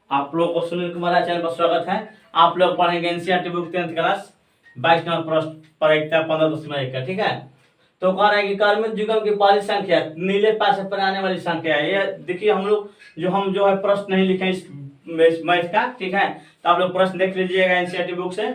आप लोग को सुनील कुमार चैनल पर स्वागत है। आप लोग पढ़ेंगे NCERT book 10th class 22 number प्रश्न परीक्षा 15 का। ठीक है, तो कह रहे हैं कि कर्मित युग्म की पहली संख्या नीले पासे पर आने वाली संख्या है। ये देखिए हम लोग जो है प्रश्न नहीं लिखे इस मैथ का। ठीक है, तो आप लोग प्रश्न देख लीजिएगा एनसीईआरटी बुक से,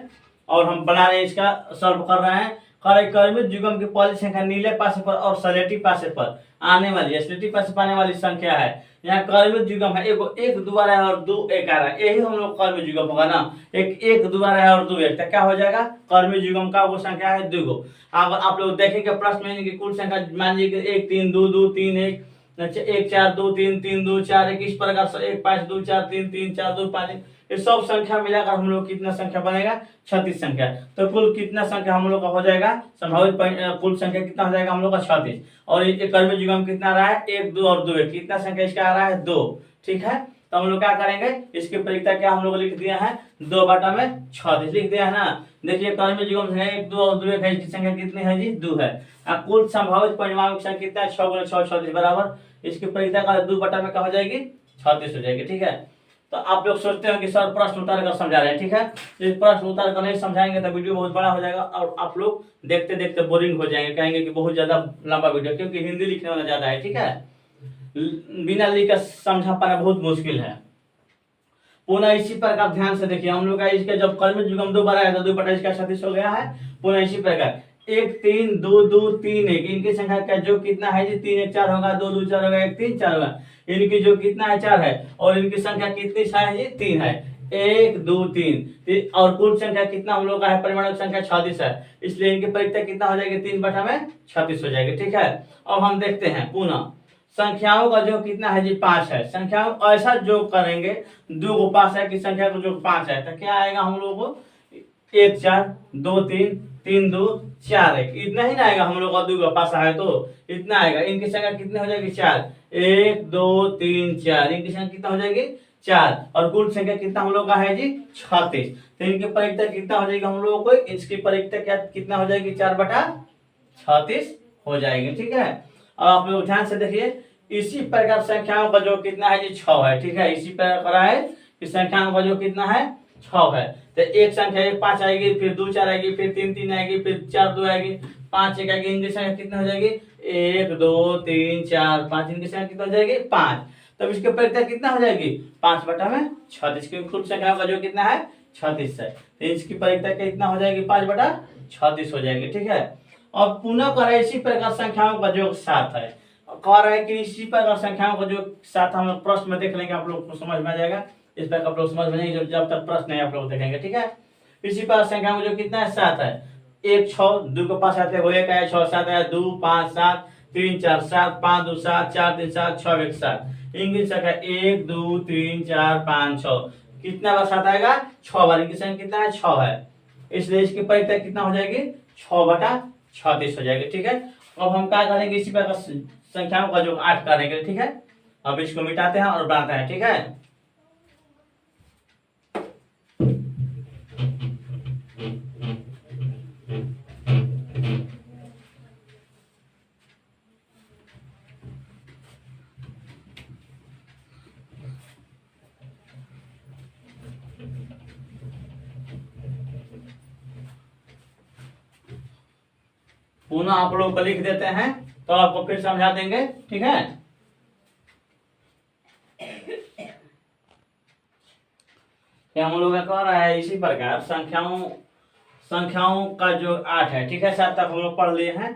और हम बना रहे हैं, इसका सॉल्व कर रहे हैं। कर्मित युग्म की पहली संख्या नीले पासे पर और सलेटी पासे पर आने वाली, स्लेटी पासे पर आने वाली संख्या है। यहाँ कर्मित युग्म है, एक दोबारा है और 2 एक आ रहा है, यही हम लोग कर्मित युग्म होगा ना। एक दोबारा है और 2 एक, तो क्या हो जाएगा? कर्मित युग्म का वो संख्या है 2 गो। अगर आप लोग देखेंगे प्रश्न में कि कुल संख्या मान लीजिए 1 3 2 2 3 1 1 4 2 3 3 2 4 1, इस प्रकार से 1 5 2 4 3 3 4 2 5 1, ये सब संख्या मिलाकर हम लोग कितना संख्या बनेगा? 36 संख्या। तो कुल कितना संख्या हम लोग का हो जाएगा? संभावित कुल संख्या कितना हो जाएगा हम लोग का? 36। और ये कर्मित युग्म कितना आ रहा है? 1 2 और 2 1, कितना संख्या इसका आ रहा है? 2। ठीक है, तो हम लोग क्या करेंगे, इसकी प्रयोगता क्या हम लोग लिख दिया है? 2/36 लिख दिया है ना। देखिए कर्मित युग्म है 1 2 और 2 1 है, इसकी संख्या कितनी है जी? 2 है। कुल संभावित परिमाण की संख्या कितना है? 6 × 6 36 बराबर, इसकी प्रयोगता का 2 में क्या हो जाएगी? 36 हो जाएगी। ठीक है, तो आप लोग सोचते हो कि सर प्रश्न उतार कर समझा रहे हैं। ठीक है, इस प्रश्न उतार कर नहीं समझाएंगे तो वीडियो बहुत बड़ा हो जाएगा और आप लोग देखते देखते बोरिंग हो जाएंगे, कहेंगे कि बहुत ज्यादा लंबा वीडियो, क्योंकि हिंदी लिखने वाला ज्यादा है। ठीक है, बिना लिख कर समझा पाना बहुत मुश्किल है। पुनः इसी प्रकार ध्यान से देखिए, हम लोग का इसके जब कर्मित युग्म 2 बार आया तो 2/36 हो गया है। पुनः इसी प्रकार 1 3 2 2 3 1, इनकी संख्या का जो कितना है जी? 3 1 4 होगा, 2 2 4 होगा, 1 3 4 होगा। इनकी जो कितना है? 4 है, और इनकी संख्या कितनी है जी? 3 है। 1 2 3, और कुल संख्या कितना हम लोग का है? परिमाणक संख्या 36 है, इसलिए इनकी परिमाण कितना हो जाएगी? 3/36 हो जाएगी। ठीक है, अब हम देखते हैं पुनः संख्याओं का जो कितना है जी? 5 है। संख्याओं ऐसा जो करेंगे, 2 को पास है की संख्या को जो 5 है, तो क्या आएगा हम लोग को? 1 4 2 3 3 2 4 1, इतना ही ना आएगा हम लोग का? 2 का पासा है तो इतना आएगा। इनकी संख्या कितनी हो जाएगी? 4 1 2 3 4, इनकी संख्या कितना हो जाएगी? 4, और कुल संख्या कितना हम लोग का है जी? 36। तो इनकी परिमाण कितना हो जाएगा हम लोगों को? इसकी परिमाण क्या कितना हो जाएगी? 4/36 हो जाएगी। ठीक है, अब आप लोग ध्यान से देखिए, इसी प्रकार संख्याओं का जो कितना है जी? 6 है। ठीक है, इसी प्रकार है कि संख्याओं का जो कितना है? 6 है। तो एक संख्या 1 5 आएगी, फिर 2 4 आएगी, फिर 3 3 आएगी, फिर 4 2 आएगी, 5 1 आएगी। इनकी संख्या कितनी हो जाएगी? 1 2 3 4 5, इनकी संख्या कितना हो जाएगी? 5। तब इसके परिमाण कितना हो जाएगी? 5/36, क्योंकि कुल संख्याओं का जो कितना है? 36 है, तो इसकी परिमाण कितना हो जाएगी? 5/36 हो जाएगी। ठीक है, और पुनः करें इसी प्रकार संख्याओं का जो 7 है। कह रहा है कि इसी प्रकार संख्याओं का जो 7 हम लोग प्रश्न में देख लेंगे, आप लोग को समझ में आ जाएगा। इस प्रकार आप लोग समझ में नहीं, जब तक प्रश्न नहीं आप लोग देखेंगे। ठीक है, इसी प्रकार संख्याओं का जो कितना है? 7 है। 1 6 2 के पास आते हैं, वो 1 आया, 6 7 आया, 2 5 7 3 4 7 5 2 7 4 3 7 6 1 7, इनकी संख्या 1 2 3 4 5 6, कितना बार 7 आएगा? 6 बार। इनकी संख्या कितना है? 6 है, इसलिए इसकी परिमाण कितना हो जाएगी? 6/36 हो जाएगी। ठीक है, अब हम क्या करेंगे, इसी प्रकार संख्याओं का जो 8 करेंगे। ठीक है, अब इसको मिटाते हैं और बनाते हैं। ठीक है, पुनः आप लोग को लिख देते हैं, तो आपको फिर समझा देंगे। ठीक है, हम लोग का कह रहा है इसी प्रकार संख्याओं का जो 8 है। ठीक है, 7 तक हम लोग पढ़ लिए हैं,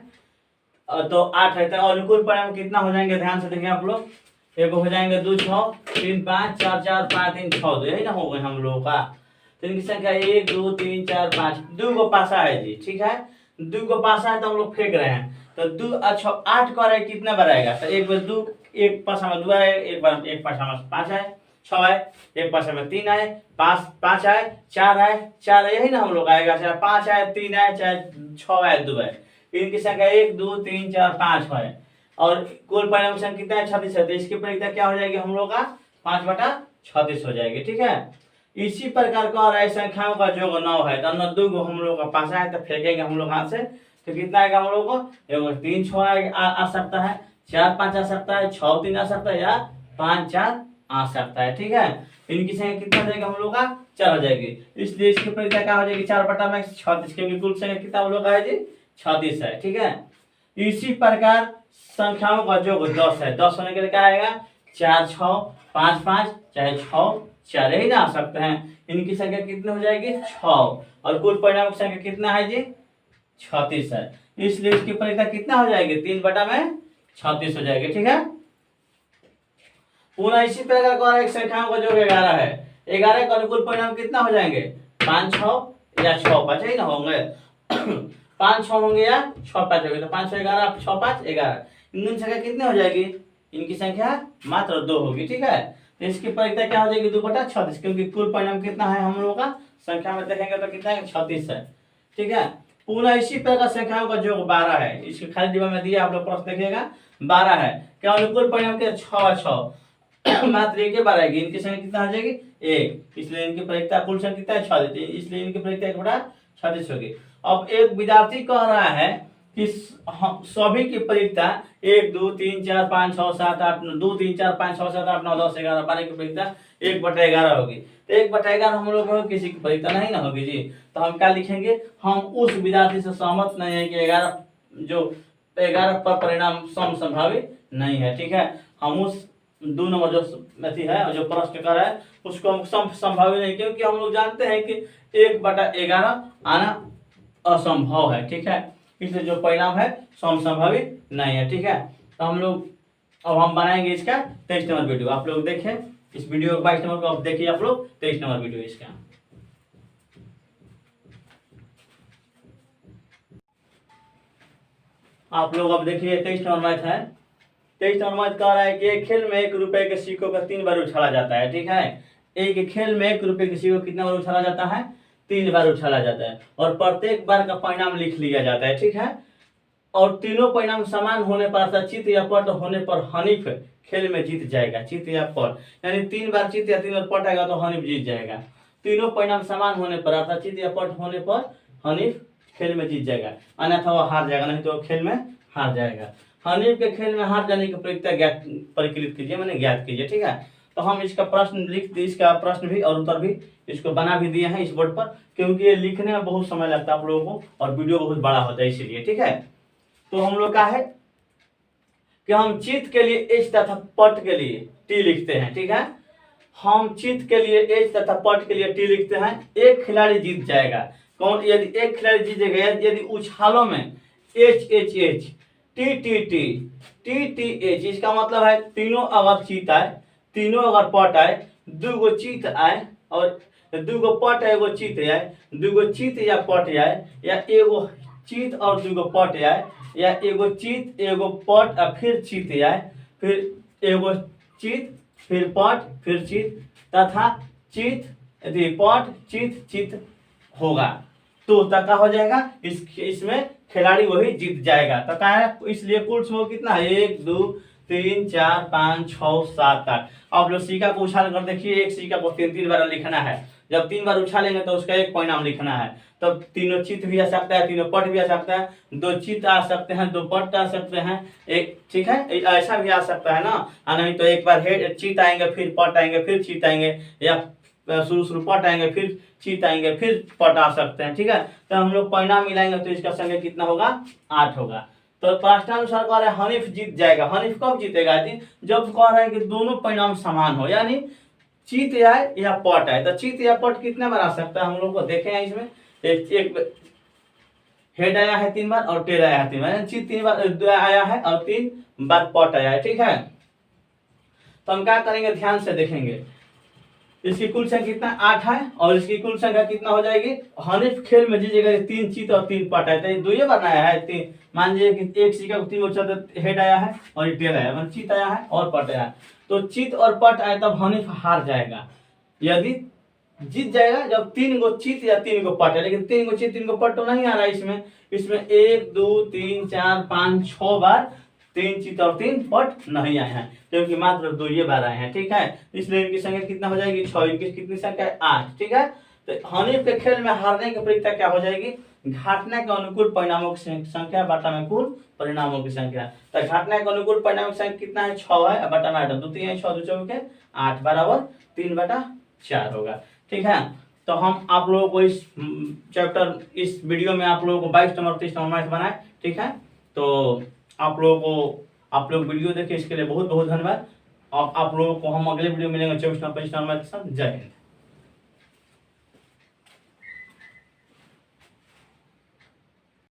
तो 8 है। तो अनुकूल परिणाम कितना हो जाएंगे? ध्यान से देखें आप लोग, एक हो जाएंगे 2 6 3 5 4 4 5 3 6 2, यही ना हो गए हम लोगों का। तो इनकी संख्या 1 2 3 4 5, 2 को पासा है जी। ठीक है, 2 को पासा है तो हम लोग फेंक रहे हैं, तो 2 अच्छा 8 का रहे कितना बार आएगा? तो एक बार 2, एक पासा में 2 आए, एक बार एक पासा में 5 आए, 6 आए, एक पासा में 3 आए, 5 आए, 4 आए, 4 यही ना हम लोग आएगा। चाहे 5 आए, 3 आए, चाहे 6 आए, 2 आए, इनकी संख्या 1 2 3 4 5 है, और कुल परिणाम संख्या कितना है? 36 है। तो इसकी परिमाण क्या हो जाएगी हम लोग का? 5/36 हो जाएगी। ठीक है, इसी प्रकार का और संख्याओं का जो 9 है, तो 2 को हम लोग का पासा है, तो फेंकेंगे हम लोग हाथ से, तो कितना आएगा हम लोग को? 3 6 आ सकता है, 4 5 आ सकता है, 6 3 आ सकता है, या 5 4 आ सकता है। ठीक है, इनकी संख्या कितना हो जाएगा हम लोग का 4 हो जाएगी, इसलिए इसकी परिख्या क्या हो जाएगी 4/36, क्योंकि कुल संख्या कितना हम लोग का है जी 36 है। ठीक है, इसी प्रकार संख्याओं का योग 10 है, 10 होने के लिए क्या आएगा 4 6 5 5, चाहे 6 4 ही ना आ सकते हैं। इनकी संख्या कितनी हो जाएगी 6, और कुल परिणाम की संख्या कितना है जी 36 है, इसलिए इसकी परिख्या कितना हो जाएगी 3/36 हो जाएगी। ठीक है, पुनः इसी प्रकार का एक संख्याओं का योग 11 है, 11 का अनुकूल परिणाम कितना हो जाएंगे 5 6 या 6 5 ही ना होंगे 5 6 होंगे या 6 5 होंगे, तो 5 6 11 6 5 11, इनकी संख्या कितनी हो जाएगी, इनकी संख्या मात्र 2 होगी। ठीक है, तो इसकी परिख्या क्या हो जाएगी 2/36, क्योंकि कुल परिणाम कितना है हम लोगों का संख्या में देखेंगे तो कितना है 36 है। ठीक है, पुनः इसी प्रकार संख्याओं का योग 12 है, इसके खाली डिब्बा में दिया आप लोग प्रश्न देखिएगा 12 है, क्या अनुकूल परिणाम के 6 6 मात्र एक बार आएगी, इनकी संख्या कितना हो जाएगी 1, इसलिए इनकी परिख्या कुल संख्या कितना है 36, इसलिए इनकी परिख्या 1/36 होगी। अब एक विद्यार्थी कह रहा है कि सभी की परिख्या 1 2 3 4 5 6 7 8 9 2 3 4 5 6 7 8 9 10 11 12 की परिख्या 1/11 होगी, तो 1/11 हम लोग किसी की परिख्या नहीं ना होगी जी, तो हम क्या लिखेंगे, हम उस विद्यार्थी से सहमत नहीं है कि 11 पर परिणाम समसंभावी नहीं है। ठीक है, हम उस 2 नंबर जो अथी है जो प्रश्न कर है उसको हम समसंभावी नहीं, क्योंकि हम लोग जानते हैं कि 1/11 आना असंभव है। ठीक है, इसलिए जो परिणाम है समसंभावी नहीं है। ठीक है, तो हम लोग अब हम बनाएंगे इसका 23 नंबर वीडियो, आप लोग देखें इस वीडियो 22 नंबर को आप देखिए, आप लोग 23 नंबर वीडियो इसका। आप लोग अब देखिए 23 नंबर मैथ है, 23 नंबर मैथ कह रहा है कि एक खेल में 1 रुपए के सिक्कों का 3 बार उछाला जाता है। ठीक है, एक खेल में 1 रुपए के सिक्कों कितना बार उछाला जाता है 3 बार उछाला जाता है, और प्रत्येक बार का परिणाम लिख लिया जाता है। ठीक है, और तीनों परिणाम समान होने पर अर्थात चित या पट होने पर हनीफ खेल में जीत जाएगा। चित या पट यानी 3 बार चित या 3 बार पट आएगा तो हनीफ जीत जाएगा। तीनों परिणाम समान होने पर अर्थात चित या पट होने पर हनीफ खेल में जीत जाएगा, अन्यथा वो हार जाएगा, नहीं तो खेल में हार जाएगा। हनीफ के खेल में हार जाने की परिख्या परिकलित कीजिए, मैंने ज्ञात कीजिए। ठीक है, तो हम इसका प्रश्न लिख दिए, इसका प्रश्न भी और उत्तर भी इसको बना भी दिए हैं इस बोर्ड पर, क्योंकि ये लिखने में बहुत समय लगता है आप लोगों को और वीडियो बहुत बड़ा होता है इसीलिए। ठीक है, तो हम लोग का है कि हम चित के लिए एच तथा पट के लिए टी लिखते हैं। ठीक है, हम चित के लिए एच तथा पट के लिए टी लिखते हैं। एक खिलाड़ी जीत जाएगा, कौन, यदि एक खिलाड़ी जीतेगा यदि उछालों में H H H T T T T T H, इसका मतलब है तीनों अगर चीत आए, तीनों अगर पट आए, 2 गो चीत आए और 2 गो पट एगो चीत आए, 2 गो चीत या पट आए, या एगो चीत और 2 गो पट आए, या एगो चीत एगो पट और फिर चीत आए, फिर एगो चीत फिर पट फिर चीत तथा चीत यदि पट चीत चीत होगा तो क्या हो जाएगा, इसमें खिलाड़ी वही जीत जाएगा। तो क्या है, इसलिए कुल स्कोर कितना है 1 2 3 4 5 6 7 8। अब लोग सिक्का को उछाल कर देखिए, एक सिक्का को 3 बार लिखना है, जब 3 बार उछालेंगे तो उसका एक परिणाम लिखना है, तो तीनों चित भी आ सकता है, तीनों पट भी आ सकता है, 2 चित आ सकते हैं, 2 पट आ सकते हैं, एक, ठीक है, ऐसा भी आ सकता है ना, नहीं तो एक बार हेड चित आएंगे फिर पट आएंगे फिर चित आएंगे, या शुरू पट आएंगे फिर चित आएंगे फिर पट आ सकते हैं। ठीक है, तो हम लोग परिणाम मिलाएंगे तो इसका संख्या कितना होगा 8 होगा। तो प्रश्नानुसार कह रहे हैं हनीफ जीत जाएगा। हनीफ कब जीतेगा जी, जब कह रहे हैं कि दोनों परिणाम समान हो, यानी चित आए या पट आए। तो चित या पट कितने बार आ सकता है हम लोग को देखें हैं, इसमें एक हेड आया है 3 बार और टेल आया है 3 बार, चित 3 बार आया है और 3 बार पट आया है। ठीक है, तो हम क्या करेंगे ध्यान से देखेंगे, इसकी कुल संख्या कितना 8 है और इसकी कुल संख्या कितना हो जाएगी, हनीफ खेल में जीतेगा 3 चित और 3 पट आया, तो 2 बार आया है 3, मान लीजिए कि एक सिक्का को 3 बार हेड आया है और ये टेल आया है, चित आया है और पट आया है, तो चित और पट आए तब हनीफ हार जाएगा। यदि जीत जाएगा जब 3 गो चित या 3 गो पट है, लेकिन 3 गो चित 3 गो पट तो नहीं आ रहा है इसमें 1 2 3 4 5 6 बार 3 चित और 3 पट नहीं आए हैं, क्योंकि मात्र 2 बार आए हैं। ठीक है, इसलिए इनकी संख्या कितना हो जाएगी 6, इनकी कितनी संख्या है 8। ठीक है, तो हनीफ के खेल में हारने की परिख्या क्या हो जाएगी घटना के अनुकूल परिणामों की संख्या बटा में कुल परिणामों की संख्या। तो घटना के अनुकूल परिणामों की संख्या कितना है, 6 है, बटा में 8, 2 3 है 6 2 4 के 8 बराबर 3/4 होगा। ठीक है, तो हम आप लोगों को इस चैप्टर इस वीडियो में आप लोगों को 22 नंबर 30 नंबर मैथ बनाए। ठीक है, तो आप लोग वीडियो देखे इसके लिए बहुत बहुत धन्यवाद। आप लोगों को हम अगले वीडियो मिलेंगे 24 नंबर 25 नंबर मैथ के साथ। जय हिंद।